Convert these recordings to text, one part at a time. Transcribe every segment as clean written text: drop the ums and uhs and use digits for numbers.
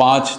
5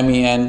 MEN,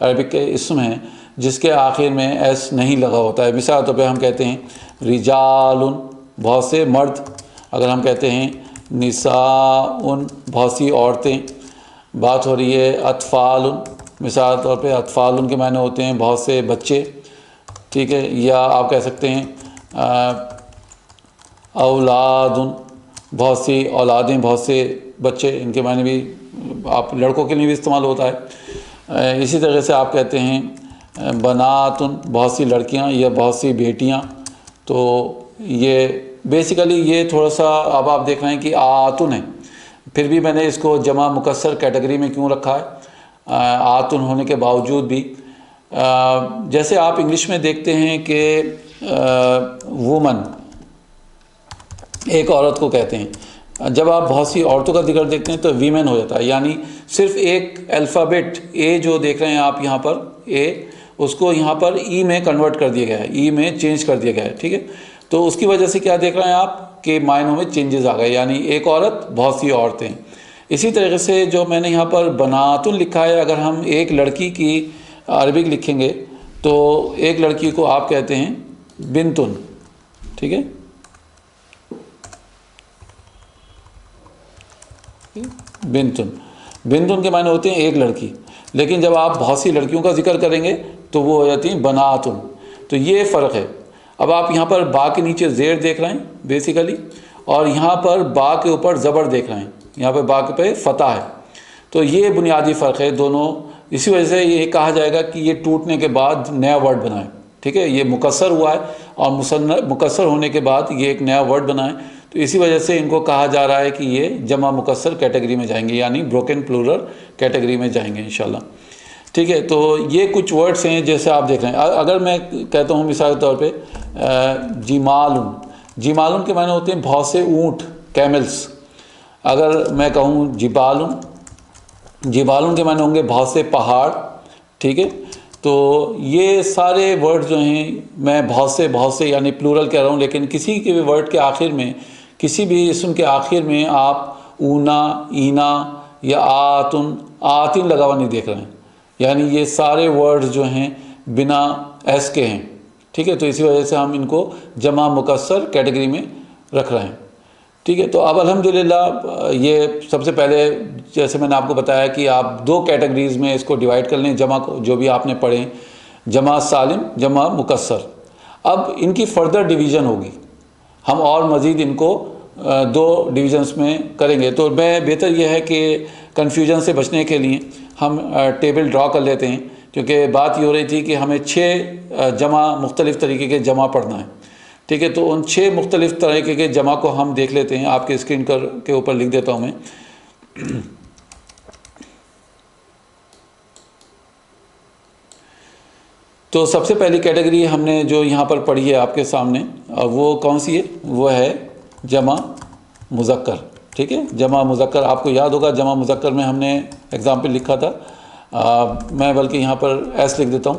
Arabic کے اسم ہیں جس کے آخر میں ایس نہیں لگا ہوتا ہے. مثال طور پہ ہم کہتے ہیں رجال، بہت سے مرد. اگر ہم کہتے ہیں نساء، بہت سی عورتیں. بات ہو رہی ہے اطفال، مثال طور پہ اطفال کے معنی ہوتے ہیں بہت سے بچے. ٹھیک ہے. یا آپ کہہ سکتے ہیں اولاد، بہت سی اولادیں، بہت سے بچے. ان کے معنی بھی آپ لڑکوں کے لیے بھی استعمال ہوتا ہے. اسی طرح سے آپ کہتے ہیں بنات، بہت سی لڑکیاں یا بہت سی بیٹیاں. تو یہ بیسیکلی یہ تھوڑا سا اب آپ دیکھ رہے ہیں کہ آتن ہے. پھر بھی میں نے اس کو جمع مکسر کیٹیگری میں کیوں رکھا ہے آتن ہونے کے باوجود بھی. جیسے آپ انگلش میں دیکھتے ہیں کہ وومن ایک عورت کو کہتے ہیں. جب آپ بہت سی عورتوں کا ذکر دیکھتے ہیں تو ویمن ہو جاتا ہے. یعنی صرف ایک الفابیٹ اے جو دیکھ رہے ہیں آپ یہاں پر اے، اس کو یہاں پر ای میں کنورٹ کر دیا گیا ہے، ای میں چینج کر دیا گیا ہے. ٹھیک ہے. تو اس کی وجہ سے کیا دیکھ رہے ہیں آپ کہ معنوں میں چینجز آ گئے. یعنی ایک عورت، بہت سی عورتیں. اسی طریقے سے جو میں نے یہاں پر بناتن لکھا ہے، اگر ہم ایک لڑکی کی عربک لکھیں گے تو ایک لڑکی کو آپ کہتے ہیں بنتن. ٹھیک ہے. بنتن کے معنی ہوتے ہیں ایک لڑکی. لیکن جب آپ بہت سی لڑکیوں کا ذکر کریں گے تو وہ ہو جاتی ہیں بناتن. تو یہ فرق ہے. اب آپ یہاں پر با کے نیچے زیر دیکھ رہے ہیں بیسیکلی، اور یہاں پر با کے اوپر زبر دیکھ رہے ہیں. یہاں پہ با کے پہ فتح ہے. تو یہ بنیادی فرق ہے دونوں. اسی وجہ سے یہ کہا جائے گا کہ یہ ٹوٹنے کے بعد نیا ورڈ بنا ہے. ٹھیک ہے. یہ مکسر ہوا ہے اور مکسر ہونے کے بعد یہ ایک نیا ورڈ بنا ہے. تو اسی وجہ سے ان کو کہا جا رہا ہے کہ یہ جمع مکسر کیٹیگری میں جائیں گے، یعنی بروکن پلورل کیٹیگری میں جائیں گے انشاءاللہ. ٹھیک ہے. تو یہ کچھ ورڈز ہیں جیسے آپ دیکھ رہے ہیں. اگر میں کہتا ہوں مثال کے طور پہ جمالن، جمالن کے معنی ہوتے ہیں بہت سے اونٹ، کیملز. اگر میں کہوں جبالن، جبالن کے معنی ہوں گے بہت سے پہاڑ. ٹھیک ہے. تو یہ سارے ورڈ جو ہیں میں بہت سے یعنی پلورل کہہ رہا ہوں، لیکن کسی کے بھی ورڈ کے آخر میں، کسی بھی اسم کے آخر میں آپ اونا، اینا یا آتن لگا ہوا نہیں دیکھ رہے ہیں. یعنی یہ سارے ورڈ جو ہیں بنا ایس کے ہیں. ٹھیک ہے. تو اسی وجہ سے ہم ان کو جمع مکسر کیٹیگری میں رکھ رہے ہیں. ٹھیک ہے. تو اب الحمدللہ یہ سب سے پہلے جیسے میں نے آپ کو بتایا کہ آپ دو کیٹیگریز میں اس کو ڈیوائڈ کر لیں. جمع کو جو بھی آپ نے پڑھیں، جمع سالم، جمع مکسر. اب ان کی فردر ڈویژن ہوگی. ہم اور مزید ان کو دو ڈویژنس میں کریں گے. تو میں بہتر یہ ہے کہ کنفیوژن سے بچنے کے لیے ہم ٹیبل ڈرا کر لیتے ہیں، کیونکہ بات یہ ہو رہی تھی کہ ہمیں 6 جمع مختلف طریقے کے جمع پڑھنا ہے. ٹھیک ہے. تو ان 6 مختلف طریقے کے جمع کو ہم دیکھ لیتے ہیں. آپ کے اسکرین کے اوپر لکھ دیتا ہوں میں. تو سب سے پہلی کیٹیگری ہم نے جو یہاں پر پڑھی ہے آپ کے سامنے، وہ کون سی ہے؟ وہ ہے جمع مذکر. ٹھیک ہے. جمع مذکر آپ کو یاد ہوگا، جمع مذکر میں ہم نے اگزامپل لکھا تھا. میں بلکہ یہاں پر ایس لکھ دیتا ہوں،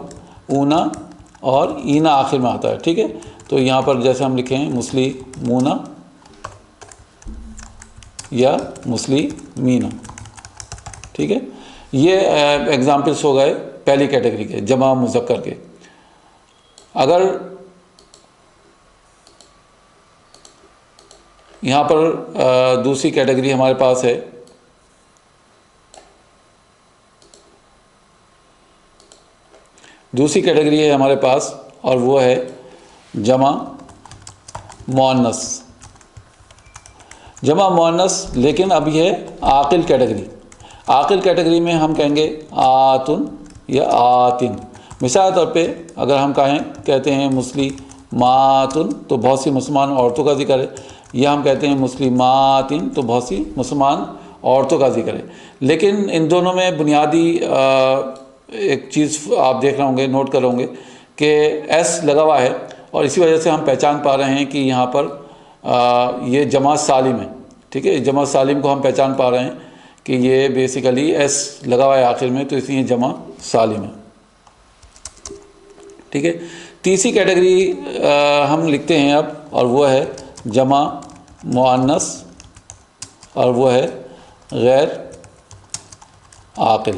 اونا اور اینا آخر میں آتا ہے. ٹھیک ہے. تو یہاں پر جیسے ہم لکھیں مسلمونا یا مسلمین. ٹھیک ہے. یہ ایگزامپلس ہو گئے پہلی کیٹیگری کے جمع مذکر کے. اگر یہاں پر دوسری کیٹیگری ہمارے پاس ہے ہمارے پاس، اور وہ ہے جمع مؤنث. جمع مؤنث، لیکن اب یہ عاقل کیٹیگری. عاقل کیٹیگری میں ہم کہیں گے آتن یا آتن. مثال طور پہ اگر ہم کہتے ہیں مسلماتن تو بہت سی مسلمان عورتوں کا ذکر ہے، یا ہم کہتے ہیں مسلماتن تو بہت سی مسلمان عورتوں کا ذکر ہے. لیکن ان دونوں میں بنیادی ایک چیز آپ دیکھ رہے ہوں گے، نوٹ کر رہے ہوں گے کہ ایس لگا ہوا ہے، اور اسی وجہ سے ہم پہچان پا رہے ہیں کہ یہاں پر یہ جمع سالم ہے. ٹھیک ہے. جمع سالم کو ہم پہچان پا رہے ہیں کہ یہ بیسیکلی ایس لگا ہوا ہے آخر میں، تو اس لیے جمع سالم ہے. ٹھیک ہے. تیسری کیٹیگری ہم لکھتے ہیں اب، اور وہ ہے جمع مؤنث، اور وہ ہے غیر عاقل.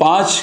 5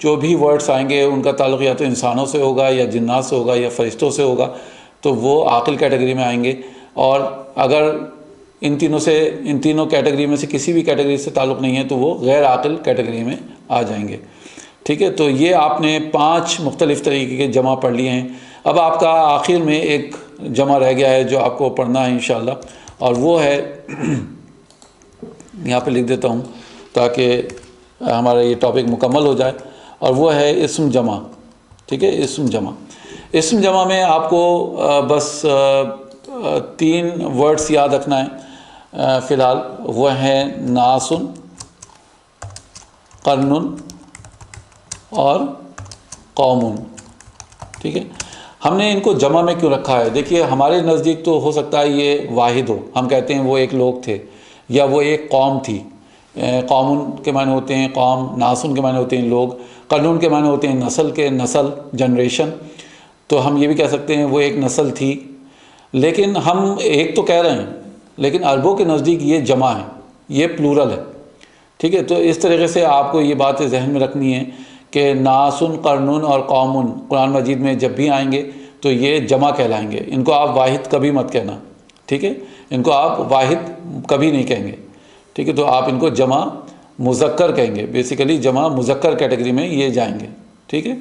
جو بھی ورڈس آئیں گے ان کا تعلق یا تو انسانوں سے ہوگا یا جنات سے ہوگا یا فرشتوں سے ہوگا، تو وہ عاقل کیٹیگری میں آئیں گے، اور اگر ان تینوں کیٹیگری میں سے کسی بھی کیٹیگری سے تعلق نہیں ہے تو وہ غیر عاقل کیٹیگری میں آ جائیں گے، ٹھیک ہے۔ تو یہ آپ نے 5 مختلف طریقے کے جمع پڑھ لیے ہیں۔ اب آپ کا آخر میں ایک جمع رہ گیا ہے جو آپ کو پڑھنا ہے انشاءاللہ، اور وہ ہے یہاں پہ لکھ دیتا ہوں تاکہ ہمارا یہ ٹاپک مکمل ہو جائے، اور وہ ہے اسم جمع، ٹھیک ہے۔ اسم جمع میں آپ کو بس 3 ورڈز یاد رکھنا ہے فی الحال، وہ ہیں ناسن، قرن اور قوم، ٹھیک ہے۔ ہم نے ان کو جمع میں کیوں رکھا ہے؟ دیکھیے ہمارے نزدیک تو ہو سکتا ہے یہ واحد ہو، ہم کہتے ہیں وہ ایک لوگ تھے یا وہ ایک قوم تھی۔ قوم کے معنی ہوتے ہیں قوم، ناسن کے معنی ہوتے ہیں لوگ، قرن کے معنی ہوتے ہیں نسل جنریشن، تو ہم یہ بھی کہہ سکتے ہیں وہ ایک نسل تھی۔ لیکن ہم ایک تو کہہ رہے ہیں، لیکن عربوں کے نزدیک یہ جمع ہے، یہ پلورل ہے، ٹھیک ہے۔ تو اس طریقے سے آپ کو یہ بات ذہن میں رکھنی ہے کہ ناسن، قرن اور قوم قرآن مجید میں جب بھی آئیں گے تو یہ جمع کہلائیں گے، ان کو آپ واحد کبھی مت کہنا، ٹھیک ہے، ان کو آپ واحد کبھی نہیں کہیں گے، ٹھیک ہے۔ تو آپ ان کو جمع مذکر کہیں گے، بیسیکلی جمع مذکر کیٹیگری میں یہ جائیں گے، ٹھیک ہے۔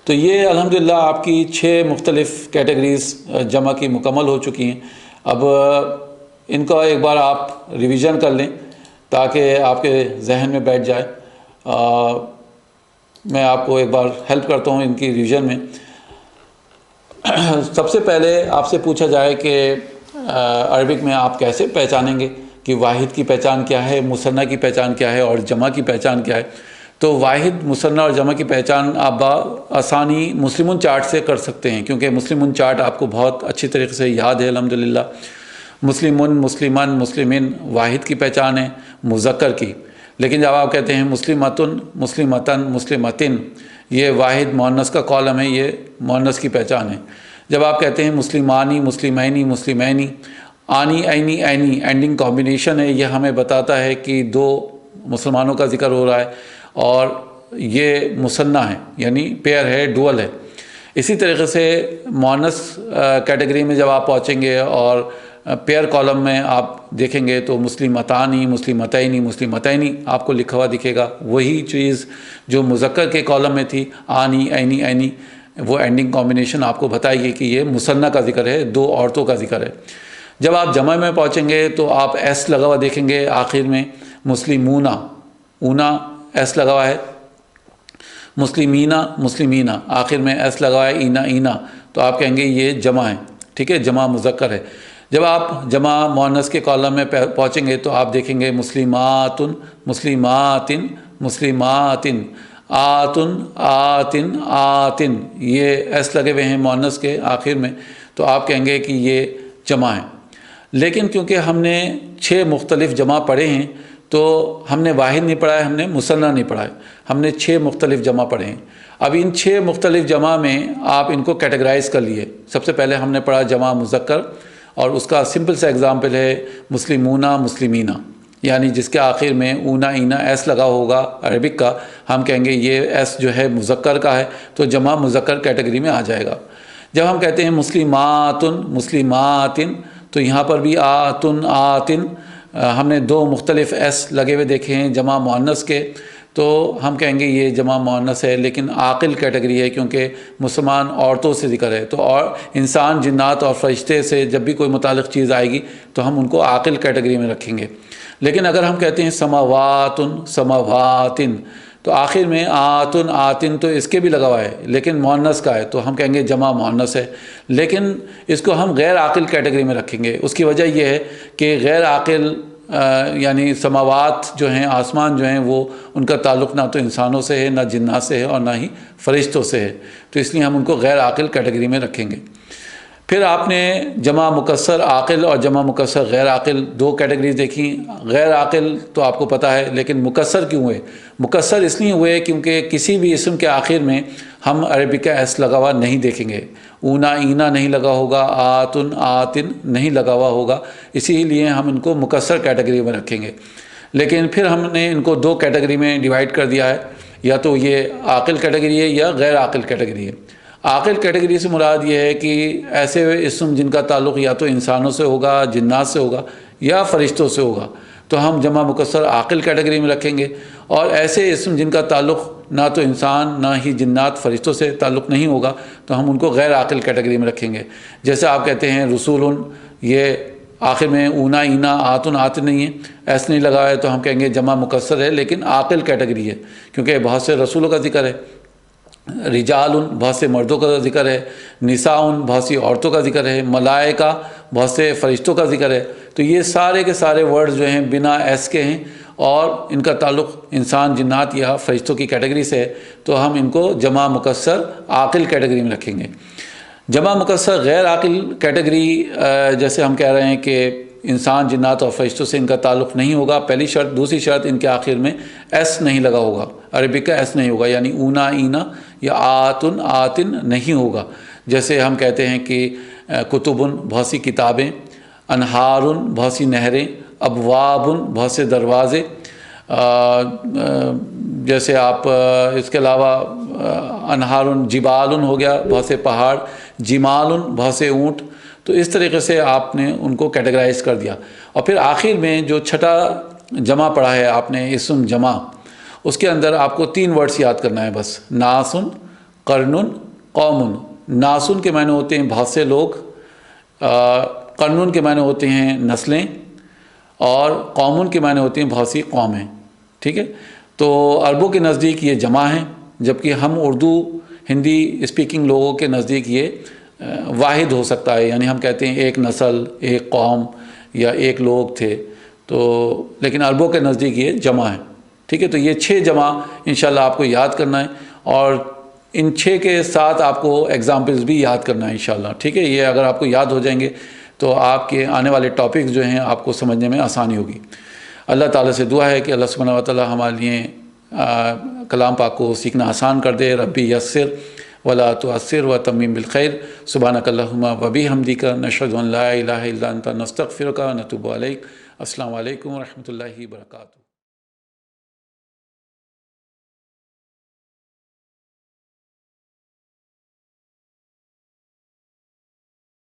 تو یہ الحمدللہ آپ کی 6 مختلف کیٹیگریز جمع کی مکمل ہو چکی ہیں۔ اب ان کا ایک بار آپ ریویژن کر لیں تاکہ آپ کے ذہن میں بیٹھ جائے۔ میں آپ کو ایک بار ہیلپ کرتا ہوں ان کی ریویژن میں۔ سب سے پہلے آپ سے پوچھا جائے کہ عربک میں آپ کیسے پہچانیں گے کہ واحد کی پہچان کیا ہے، مثنیٰ کی پہچان کیا ہے اور جمع کی پہچان کیا ہے؟ تو واحد، مثنیٰ اور جمع کی پہچان آپ آسانی مسلمون چارٹ سے کر سکتے ہیں، کیونکہ مسلمون چارٹ آپ کو بہت اچھی طریقے سے یاد ہے الحمدللہ۔ مسلمون، مسلمان، مسلمین واحد کی پہچان ہے مذکر کی، لیکن جب آپ کہتے ہیں مسلمتن، مسلمتن، مسلمتن، یہ واحد مؤنث کا کالم ہے، یہ مؤنث کی پہچان ہے۔ جب آپ کہتے ہیں مسلمانی، مسلمینی، مسلمینی، آنی، عینی، عینی، اینڈنگ کمبینیشن ہے، یہ ہمیں بتاتا ہے کہ 2 مسلمانوں کا ذکر ہو رہا ہے اور یہ مثنیٰ ہے، یعنی پیئر ہے، ڈوئل ہے۔ اسی طریقے سے مؤنث کیٹیگری میں جب آپ پہنچیں گے اور پیئر کالم میں آپ دیکھیں گے تو مسلمتانی، مسلمتینی، مسلمتینی آپ کو لکھا ہوا دکھے گا، وہی چیز جو مذکر کے کالم میں تھی، آنی، عینی، عینی، وہ اینڈنگ کمبینیشن آپ کو بتائے گی کہ یہ مثنیٰ کا ذکر ہے، 2 عورتوں کا ذکر ہے۔ جب آپ جمع میں پہنچیں گے تو آپ ایس لگا ہوا دیکھیں گے آخر میں، مسلمونہ، اونا ایس لگا ہوا ہے، مسلمینہ، مسلمینہ آخر میں ایس لگا ہوا ہے، اینا، اینا، تو آپ کہیں گے یہ جمع ہے، ٹھیک ہے، جمع مذکر ہے۔ جب آپ جمع مؤنث کے کالم میں پہنچیں گے تو آپ دیکھیں گے مسلماتن، مسلماتن، مسلماتن، آتن، آتن، آتن، یہ ایس لگے ہوئے ہیں مؤنث کے آخر میں، تو آپ کہیں گے کہ یہ جمع ہے۔ لیکن کیونکہ ہم نے 6 مختلف جمع پڑھے ہیں تو ہم نے واحد نہیں پڑھا ہے، ہم نے مثنیٰ نہیں پڑھا ہے، ہم نے 6 مختلف جمع پڑھے ہیں۔ اب ان 6 مختلف جمع میں آپ ان کو کیٹیگرائز کر لیے۔ سب سے پہلے ہم نے پڑھا جمع مذکر، اور اس کا سمپل سا ایگزامپل ہے مسلمونہ، مسلمینہ، یعنی جس کے آخر میں اونا، اینا ایس لگا ہوگا عربک کا، ہم کہیں گے یہ ایس جو ہے مذکر کا ہے تو جمع مذکر کیٹیگری میں آ جائے گا۔ جب ہم کہتے ہیں مسلماتن، مسلماتن، تو یہاں پر بھی آتن، آتن، ہم نے 2 مختلف ایس لگے ہوئے دیکھے ہیں جمع مؤنث کے، تو ہم کہیں گے یہ جمع مؤنث ہے، لیکن عاقل کیٹیگری ہے کیونکہ مسلمان عورتوں سے ذکر ہے، تو اور انسان، جنات اور فرشتے سے جب بھی کوئی متعلق چیز آئے گی تو ہم ان کو عاقل کیٹیگری میں رکھیں گے۔ لیکن اگر ہم کہتے ہیں سماواتن، سماواتن، تو آخر میں آتن، آتن تو اس کے بھی لگا ہوا ہے لیکن مؤنث کا ہے، تو ہم کہیں گے جمع مؤنث ہے، لیکن اس کو ہم غیر عاقل کیٹیگری میں رکھیں گے۔ اس کی وجہ یہ ہے کہ غیر عاقل یعنی سماوات جو ہیں، آسمان جو ہیں، وہ ان کا تعلق نہ تو انسانوں سے ہے، نہ جنات سے ہے، اور نہ ہی فرشتوں سے ہے، تو اس لیے ہم ان کو غیر عاقل کیٹیگری میں رکھیں گے۔ پھر آپ نے جمع مکسر عاقل اور جمع مکسر غیر عاقل 2 کیٹیگریز دیکھی۔ غیر عاقل تو آپ کو پتہ ہے، لیکن مکسر کیوں ہوئے؟ مکسر اس لیے ہوئے کیونکہ کسی بھی اسم کے آخر میں ہم عربی کا ایس لگا ہوا نہیں دیکھیں گے، اونا، اینا نہیں لگا ہوگا، آتن، آتن نہیں لگا ہوا ہوگا، اسی لیے ہم ان کو مکسر کیٹیگری میں رکھیں گے۔ لیکن پھر ہم نے ان کو دو کیٹیگری میں ڈیوائڈ کر دیا ہے، یا تو یہ عاقل کیٹیگری ہے یا غیر عاقل کیٹیگری ہے۔ عاقل کیٹیگری سے مراد یہ ہے کہ ایسے اسم جن کا تعلق یا تو انسانوں سے ہوگا، جنات سے ہوگا، یا فرشتوں سے ہوگا، تو ہم جمع مکسر عاقل کیٹیگری میں رکھیں گے۔ اور ایسے اسم جن کا تعلق نہ تو انسان نہ ہی جنات فرشتوں سے تعلق نہیں ہوگا تو ہم ان کو غیر عاقل کیٹیگری میں رکھیں گے۔ جیسے آپ کہتے ہیں رسول، یہ آخر میں اونا اینا آتن آت نہیں ہے، ایس نہیں لگا ہے، تو ہم کہیں گے جمع مکسر ہے لیکن عاقل کیٹیگری ہے، کیونکہ بہت سے رسولوں کا ذکر ہے۔ رجال بہت سے مردوں کا ذکر ہے، نساء بہت سی عورتوں کا ذکر ہے، ملائکہ بہت سے فرشتوں کا ذکر ہے۔ تو یہ سارے کے سارے ورڈز جو ہیں بنا ایس کے ہیں اور ان کا تعلق انسان، جنات یا فرشتوں کی کیٹیگری سے ہے، تو ہم ان کو جمع مکسر عاقل کیٹیگری میں رکھیں گے۔ جمع مکسر غیر عاقل کیٹیگری، جیسے ہم کہہ رہے ہیں کہ انسان، جنات اور فرشتوں سے ان کا تعلق نہیں ہوگا، پہلی شرط۔ دوسری شرط، ان کے آخر میں ایس نہیں لگا ہوگا، عربک کا ایس نہیں ہوگا، یعنی اونا اینا یا آتن آتن نہیں ہوگا۔ جیسے ہم کہتے ہیں کہ کتبن بہت سی کتابیں، انہارن بہت سی نہریں، ابوابن بہت سے دروازے، جیسے آپ اس کے علاوہ انہارن جبالن ہو گیا، بہت سے پہاڑ، جمالن بہت سے اونٹ۔ تو اس طریقے سے آپ نے ان کو کیٹیگرائز کر دیا۔ اور پھر آخر میں جو چھٹا جمع پڑھا ہے آپ نے، اسم جمع، اس کے اندر آپ کو 3 ورڈز یاد کرنا ہے بس، ناسن، قرنن، قومن۔ ناسن کے معنی ہوتے ہیں بہت سے لوگ، قرنن کے معنی ہوتے ہیں نسلیں، اور قومن کے معنی ہوتے ہیں بہت سی قومیں، ٹھیک ہے۔ تو عربوں کے نزدیک یہ جمع ہیں، جبکہ ہم اردو ہندی اسپیکنگ لوگوں کے نزدیک یہ واحد ہو سکتا ہے، یعنی ہم کہتے ہیں ایک نسل، ایک قوم یا ایک لوگ تھے، تو لیکن عربوں کے نزدیک یہ جمع ہے، ٹھیک ہے۔ تو یہ 6 جمع انشاءاللہ آپ کو یاد کرنا ہے، اور ان 6 کے ساتھ آپ کو ایگزامپلز بھی یاد کرنا ہے انشاءاللہ، ٹھیک ہے۔ یہ اگر آپ کو یاد ہو جائیں گے تو آپ کے آنے والے ٹاپکس جو ہیں آپ کو سمجھنے میں آسانی ہوگی۔ اللہ تعالیٰ سے دعا ہے کہ اللہ سبحانہ و تعالیٰ ہمارے لیے کلام پاک کو سیکھنا آسان کر دے۔ ربی یسر ولا تعسر وتمم بالخیر۔ سبحانک اللہم و بحمدک، نشہد ان لا الہ الا انت، نستغفرک و نتوب الیک۔ السلام علیکم ورحمۃ اللہ وبرکاتہ۔